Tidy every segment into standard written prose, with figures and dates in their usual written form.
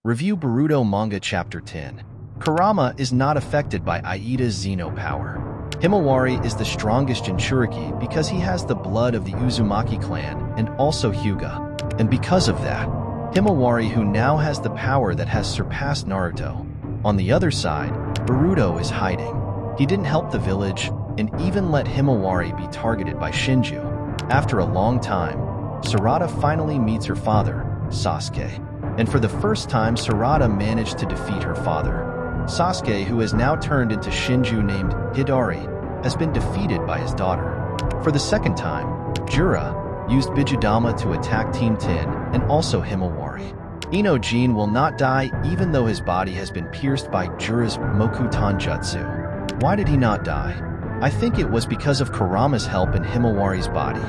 Review Boruto Manga Chapter 10. Kurama is not affected by Aida's Zeno power. Himawari is the strongest jinchuriki because he has the blood of the Uzumaki clan and also hyuga. And because of that, Himawari, who now has the power that has surpassed Naruto. On the other side, Boruto is hiding. He didn't help the village and even let Himawari be targeted by Shinju. After a long time, Sarada finally meets her father, Sasuke. And for the first time, Sarada managed to defeat her father. Sasuke, who has now turned into Shinju named Hidari, has been defeated by his daughter. For the second time, Jura used bijuudama to attack Team 10 and also Himawari. Ino Jin will not die even though his body has been pierced by Jura's mokuton jutsu. Why did he not die? I think it was because of Kurama's help in Himawari's body.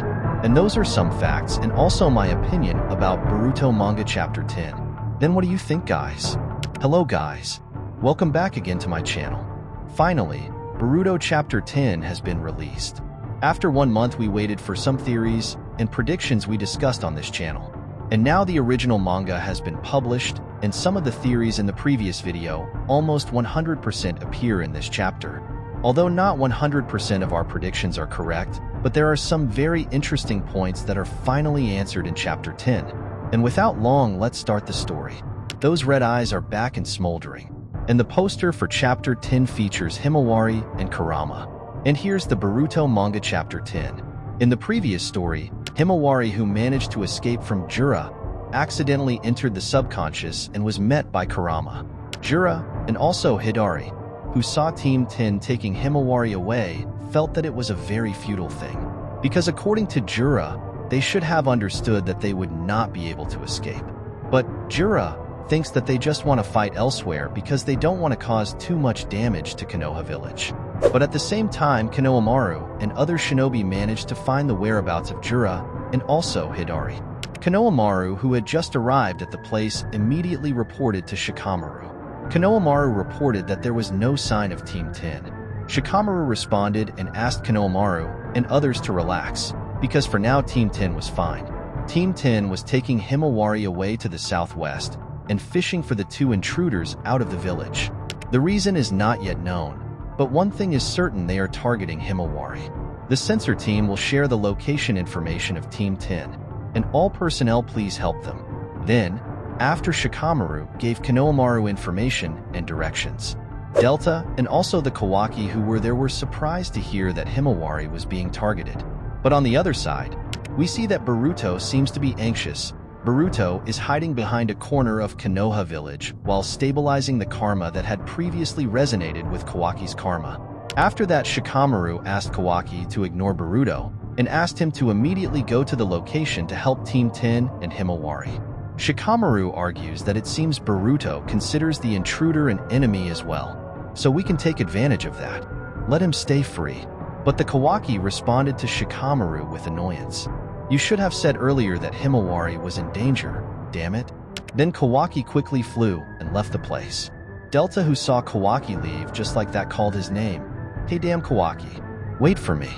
And those are some facts and also my opinion about Boruto Manga Chapter 10. Then what do you think, guys? Hello guys. Welcome back again to my channel. Finally, Boruto Chapter 10 has been released. After 1 month we waited for some theories and predictions we discussed on this channel. And now the original manga has been published and some of the theories in the previous video almost 100% appear in this chapter. Although not 100% of our predictions are correct, but there are some very interesting points that are finally answered in Chapter 10. And without long, let's start the story. Those red eyes are back and smoldering. And the poster for Chapter 10 features Himawari and Kurama. And here's the Boruto Manga Chapter 10. In the previous story, Himawari, who managed to escape from Jura, accidentally entered the subconscious and was met by Kurama. Jura, and also Hidari, who saw Team 10 taking Himawari away, felt that it was a very futile thing. Because according to Jura, they should have understood that they would not be able to escape. But Jura thinks that they just want to fight elsewhere because they don't want to cause too much damage to Konoha village. But at the same time, Konohamaru and other shinobi managed to find the whereabouts of Jura and also Hidari. Konohamaru, who had just arrived at the place, immediately reported to Shikamaru. Konohamaru reported that there was no sign of Team 10. Shikamaru responded and asked Konohamaru and others to relax, because for now Team 10 was fine. Team 10 was taking Himawari away to the southwest and fishing for the two intruders out of the village. The reason is not yet known, but one thing is certain: they are targeting Himawari. The censor team will share the location information of Team 10, and all personnel please help them. Then, after Shikamaru gave Konohamaru information and directions, Delta and also the Kawaki who were there were surprised to hear that Himawari was being targeted. But on the other side, we see that Boruto seems to be anxious. Boruto is hiding behind a corner of Konoha village while stabilizing the karma that had previously resonated with Kawaki's karma. After that, Shikamaru asked Kawaki to ignore Boruto and asked him to immediately go to the location to help Team 10 and Himawari. Shikamaru argues that it seems Boruto considers the intruder an enemy as well, so we can take advantage of that. Let him stay free. But the Kawaki responded to Shikamaru with annoyance. You should have said earlier that Himawari was in danger, damn it. Then Kawaki quickly flew and left the place. Delta, who saw Kawaki leave just like that, called his name. Hey damn Kawaki, wait for me.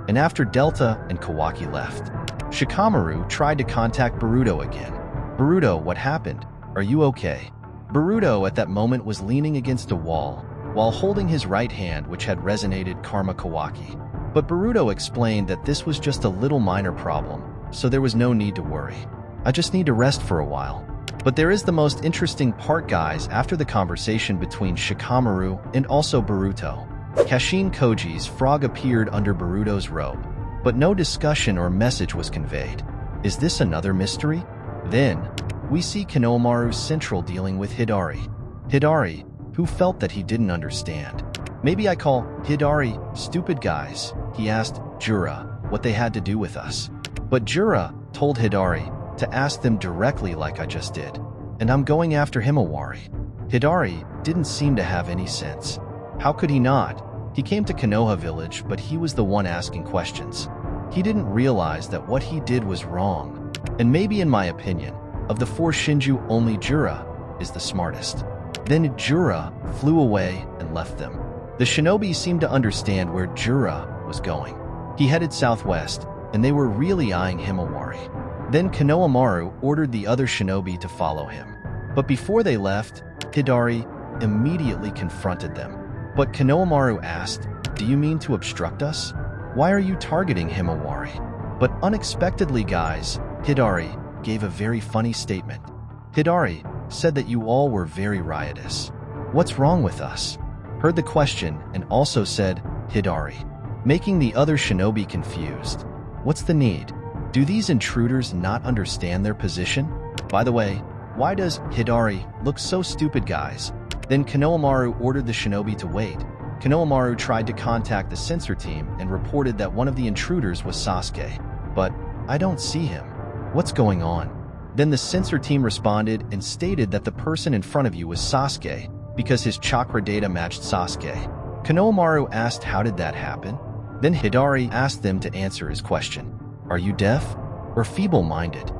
And after Delta and Kawaki left, Shikamaru tried to contact Boruto again. Boruto, what happened? Are you okay? Boruto at that moment was leaning against a wall while holding his right hand, which had resonated Karma Kawaki. But Boruto explained that this was just a little minor problem, so there was no need to worry. I just need to rest for a while. But there is the most interesting part, guys. After the conversation between Shikamaru and also Boruto, Kashin Koji's frog appeared under Boruto's robe, but no discussion or message was conveyed. Is this another mystery? Then, we see Konohamaru Central dealing with Hidari. Hidari, who felt that he didn't understand. Maybe I call Hidari stupid, guys. He asked Jura what they had to do with us. But Jura told Hidari to ask them directly like I just did. And I'm going after Himawari. Hidari didn't seem to have any sense. How could he not? He came to Konoha village, but he was the one asking questions. He didn't realize that what he did was wrong. And maybe, in my opinion, of the four Shinju, only Jura is the smartest. Then Jura flew away and left them. The shinobi seemed to understand where Jura was going. He headed southwest, and they were really eyeing Himawari. Then Konohamaru ordered the other shinobi to follow him. But before they left, Hidari immediately confronted them. But Konohamaru asked, "Do you mean to obstruct us? Why are you targeting Himawari?" But unexpectedly, guys, Hidari gave a very funny statement. Hidari said that you all were very riotous. What's wrong with us? Heard the question and also said, Hidari, making the other shinobi confused. What's the need? Do these intruders not understand their position? By the way, why does Hidari look so stupid, guys? Then Konohamaru ordered the shinobi to wait. Konohamaru tried to contact the censor team and reported that one of the intruders was Sasuke. But I don't see him. What's going on? Then the censor team responded and stated that the person in front of you was Sasuke because his chakra data matched Sasuke. Konohamaru asked how did that happen? Then Hidari asked them to answer his question. Are you deaf or feeble-minded?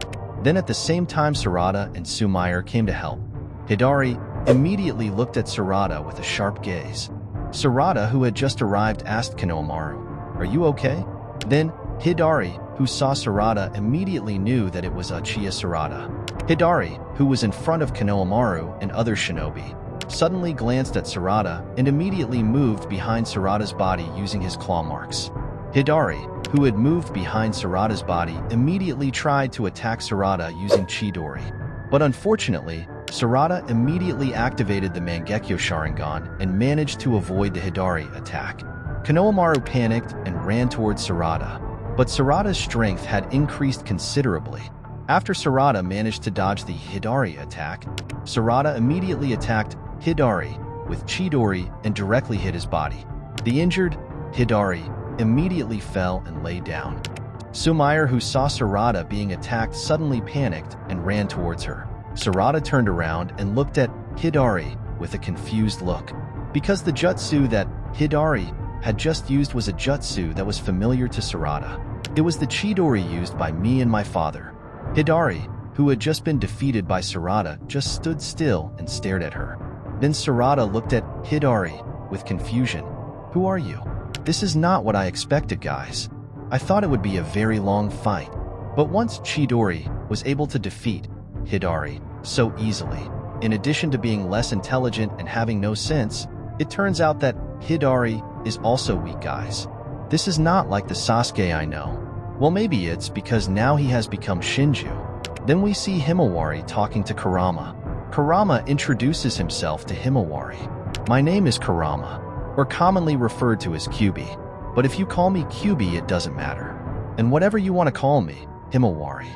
Then at the same time Sarada and Sumair came to help. Hidari immediately looked at Sarada with a sharp gaze. Sarada, who had just arrived, asked Konohamaru, "Are you okay?" Then Hidari, who saw Sarada, immediately knew that it was Uchiha Sarada. Hidari, who was in front of Konohamaru and other shinobi, suddenly glanced at Sarada and immediately moved behind Sarada's body using his claw marks. Hidari, who had moved behind Sarada's body, immediately tried to attack Sarada using Chidori. But unfortunately, Sarada immediately activated the Mangekyo Sharingan and managed to avoid the Hidari attack. Konohamaru panicked and ran towards Sarada, but Sarada's strength had increased considerably. After Sarada managed to dodge the Hidari attack, Sarada immediately attacked Hidari with Chidori and directly hit his body. The injured Hidari immediately fell and lay down. Sumair, who saw Sarada being attacked, suddenly panicked and ran towards her. Sarada turned around and looked at Hidari with a confused look, because the jutsu that Hidari had just used was a jutsu that was familiar to Sarada. It was the Chidori used by me and my father. Hidari, who had just been defeated by Sarada, just stood still and stared at her. Then Sarada looked at Hidari with confusion. Who are you? This is not what I expected, guys. I thought it would be a very long fight. But once Chidori was able to defeat Hidari so easily, in addition to being less intelligent and having no sense, it turns out that Hidari is also weak, guys. This is not like the Sasuke I know. Well, maybe it's because now he has become Shinju. Then we see Himawari talking to Kurama. Kurama introduces himself to Himawari. My name is Kurama, or commonly referred to as QB. But if you call me QB, it doesn't matter. And whatever you want to call me, Himawari.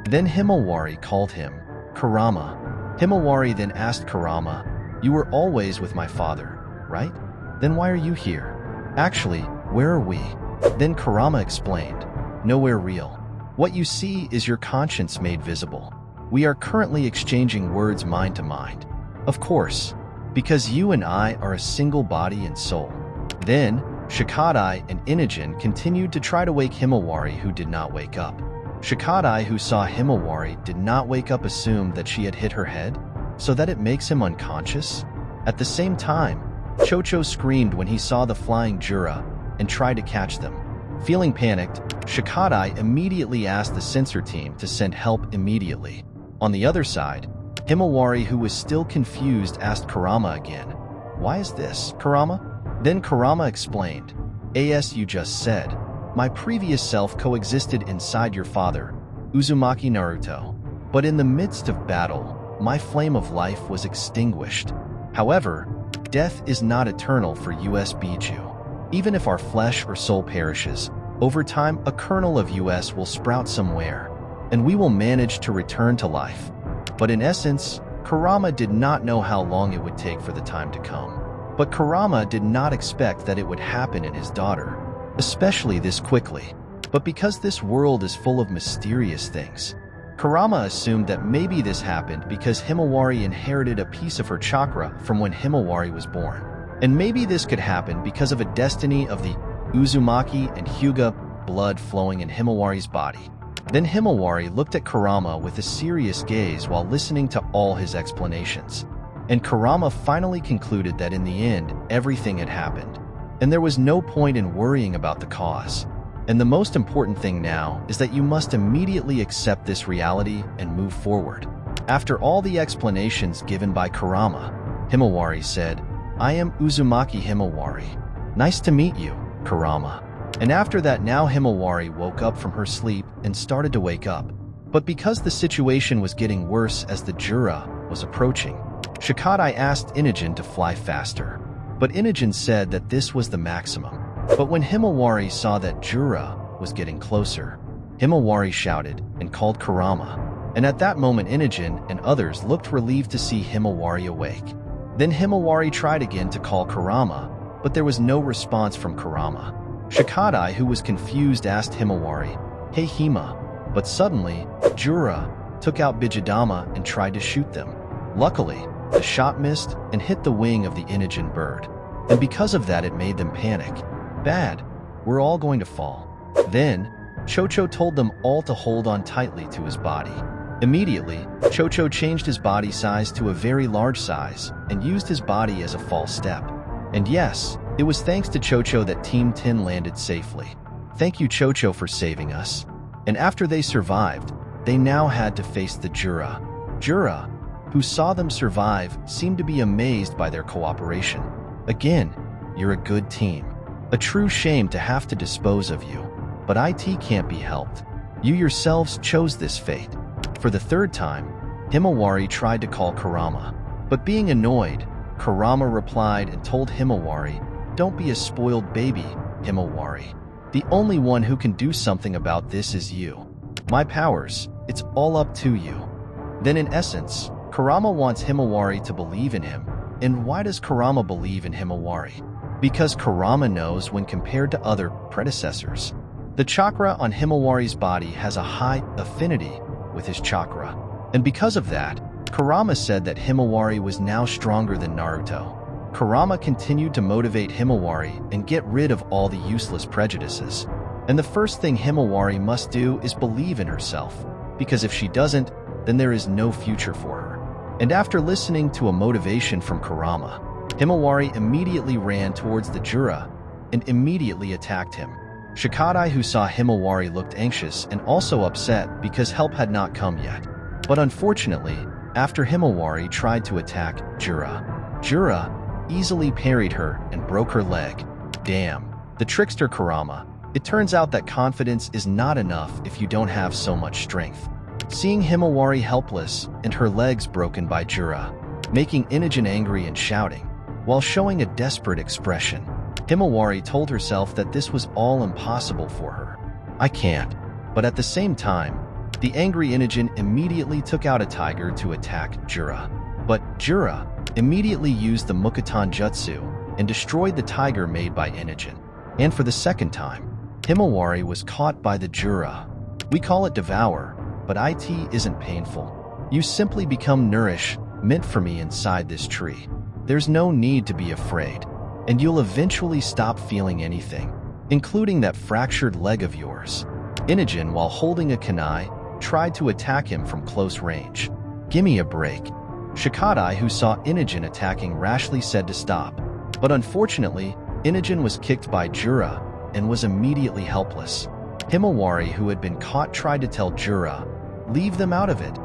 Then Himawari called him Kurama. Himawari then asked Kurama, "You were always with my father, right? Then why are you here? Actually, where are we?" Then Kurama explained, "Nowhere real. What you see is your conscience made visible. We are currently exchanging words mind to mind. Of course, because you and I are a single body and soul." Then Shikadai and Ino Jin continued to try to wake Himawari, who did not wake up. Shikadai, who saw Himawari did not wake up, assumed that she had hit her head, so that it makes him unconscious. At the same time, Chocho screamed when he saw the flying jura and tried to catch them. Feeling panicked, Shikadai immediately asked the censor team to send help immediately. On the other side, Himawari, who was still confused, asked Kurama again, "Why is this, Kurama?" Then Kurama explained, "As you just said, my previous self coexisted inside your father, Uzumaki Naruto. But in the midst of battle, my flame of life was extinguished. However, death is not eternal for US Biju. Even if our flesh or soul perishes, over time a kernel of US will sprout somewhere, and we will manage to return to life." But in essence, Kurama did not know how long it would take for the time to come. But Kurama did not expect that it would happen in his daughter, especially this quickly. But because this world is full of mysterious things, Kurama assumed that maybe this happened because Himawari inherited a piece of her chakra from when Himawari was born. And maybe this could happen because of a destiny of the uzumaki and hyuga blood flowing in Himawari's body. Then Himawari looked at Kurama with a serious gaze while listening to all his explanations. And Kurama finally concluded that in the end, everything had happened, and there was no point in worrying about the cause. And the most important thing now is that you must immediately accept this reality and move forward. After all the explanations given by Kurama, Himawari said, "I am Uzumaki Himawari. Nice to meet you, Kurama." And after that, now Himawari woke up from her sleep and started to wake up. But because the situation was getting worse as the jura was approaching, Shikadai asked Ino Jin to fly faster. But Ino Jin said that this was the maximum. But when Himawari saw that jura was getting closer, Himawari shouted and called Kurama. And at that moment, Ino Jin and others looked relieved to see Himawari awake. Then Himawari tried again to call Kurama, but there was no response from Kurama. Shikadai, who was confused, asked Himawari, "Hey Hima," but suddenly, Jura took out bijuudama and tried to shoot them. Luckily, the shot missed and hit the wing of the Ino Jin bird. And because of that, it made them panic. "Bad, we're all going to fall." Then, Chocho told them all to hold on tightly to his body. Immediately, Chocho changed his body size to a very large size and used his body as a false step. And yes, it was thanks to Chocho that Team 10 landed safely. Thank you, Chocho, for saving us. And after they survived, they now had to face the Jura. Jura, who saw them survive, seemed to be amazed by their cooperation. "Again, you're a good team. A true shame to have to dispose of you. But IT can't be helped. You yourselves chose this fate." For the third time, Himawari tried to call Kurama. But being annoyed, Kurama replied and told Himawari, "Don't be a spoiled baby, Himawari. The only one who can do something about this is you. My powers, it's all up to you." Then in essence, Kurama wants Himawari to believe in him. And why does Kurama believe in Himawari? Because Kurama knows when compared to other predecessors, the chakra on Himawari's body has a high affinity with his chakra. And because of that, Kurama said that Himawari was now stronger than Naruto. Kurama continued to motivate Himawari and get rid of all the useless prejudices. And the first thing Himawari must do is believe in herself, because if she doesn't, then there is no future for her. And after listening to a motivation from Kurama, Himawari immediately ran towards the Jura and immediately attacked him. Shikadai, who saw Himawari, looked anxious and also upset because help had not come yet. But unfortunately, after Himawari tried to attack Jura, Jura easily parried her and broke her leg. Damn, the trickster Kurama. It turns out that confidence is not enough if you don't have so much strength. Seeing Himawari helpless and her legs broken by Jura, making Ino Jin angry and shouting, while showing a desperate expression, Himawari told herself that this was all impossible for her. "I can't." But at the same time, the angry Ino Jin immediately took out a tiger to attack Jura. But Jura immediately used the mokuton jutsu and destroyed the tiger made by Ino Jin. And for the second time, Himawari was caught by the Jura. We call it devour, but IT isn't painful. You simply become nourish, meant for me inside this tree. There's no need to be afraid. And you'll eventually stop feeling anything, including that fractured leg of yours. Ino Jin, while holding a kunai, tried to attack him from close range. "Gimme a break." Shikadai, who saw Ino Jin attacking, rashly said to stop. But unfortunately, Ino Jin was kicked by Jura and was immediately helpless. Himawari, who had been caught, tried to tell Jura, "Leave them out of it."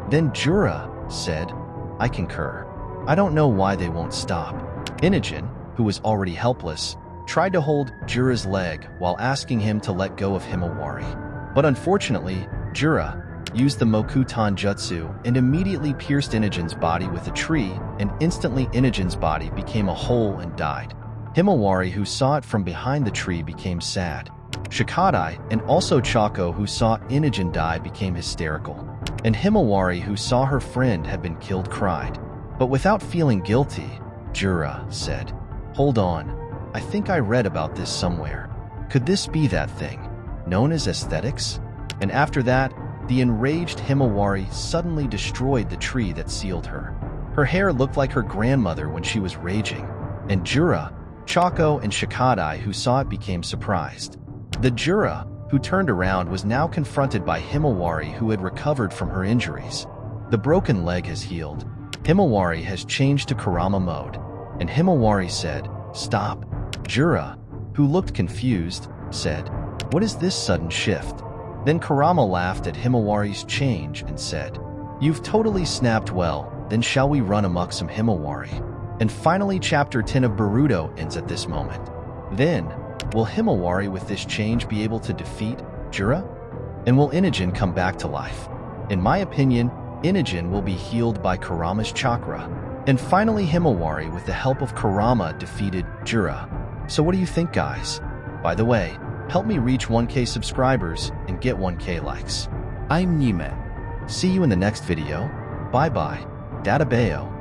Then Jura said, "I concur. I don't know why they won't stop." Ino Jin, who was already helpless, tried to hold Jura's leg while asking him to let go of Himawari. But unfortunately, Jura used the mokuton jutsu and immediately pierced Ino Jin's body with a tree, and instantly Ino Jin's body became a hole and died. Himawari, who saw it from behind the tree, became sad. Shikadai and also Chako, who saw Ino Jin die, became hysterical. And Himawari, who saw her friend had been killed, cried. But without feeling guilty, Jura said, "Hold on, I think I read about this somewhere. Could this be that thing known as aesthetics?" And after that, the enraged Himawari suddenly destroyed the tree that sealed her. Her hair looked like her grandmother when she was raging, and Jura, Chako, and Shikadai, who saw it, became surprised. The Jura, who turned around, was now confronted by Himawari, who had recovered from her injuries. The broken leg has healed. Himawari has changed to Kurama mode, and Himawari said, "Stop." Jura, who looked confused, said, "What is this sudden shift?" Then Kurama laughed at Himawari's change and said, You've totally snapped well, then shall we run amok some Himawari? And finally, chapter 10 of Boruto ends at this moment. Then, will Himawari with this change be able to defeat Jura? And will Ino Jin come back to life? In my opinion, Ino Jin will be healed by Kurama's chakra. And finally, Himawari with the help of Kurama defeated Jura. So what do you think, guys? By the way, help me reach 1K subscribers and get 1K likes. iits'Nime. See you in the next video. Bye bye. Databayo.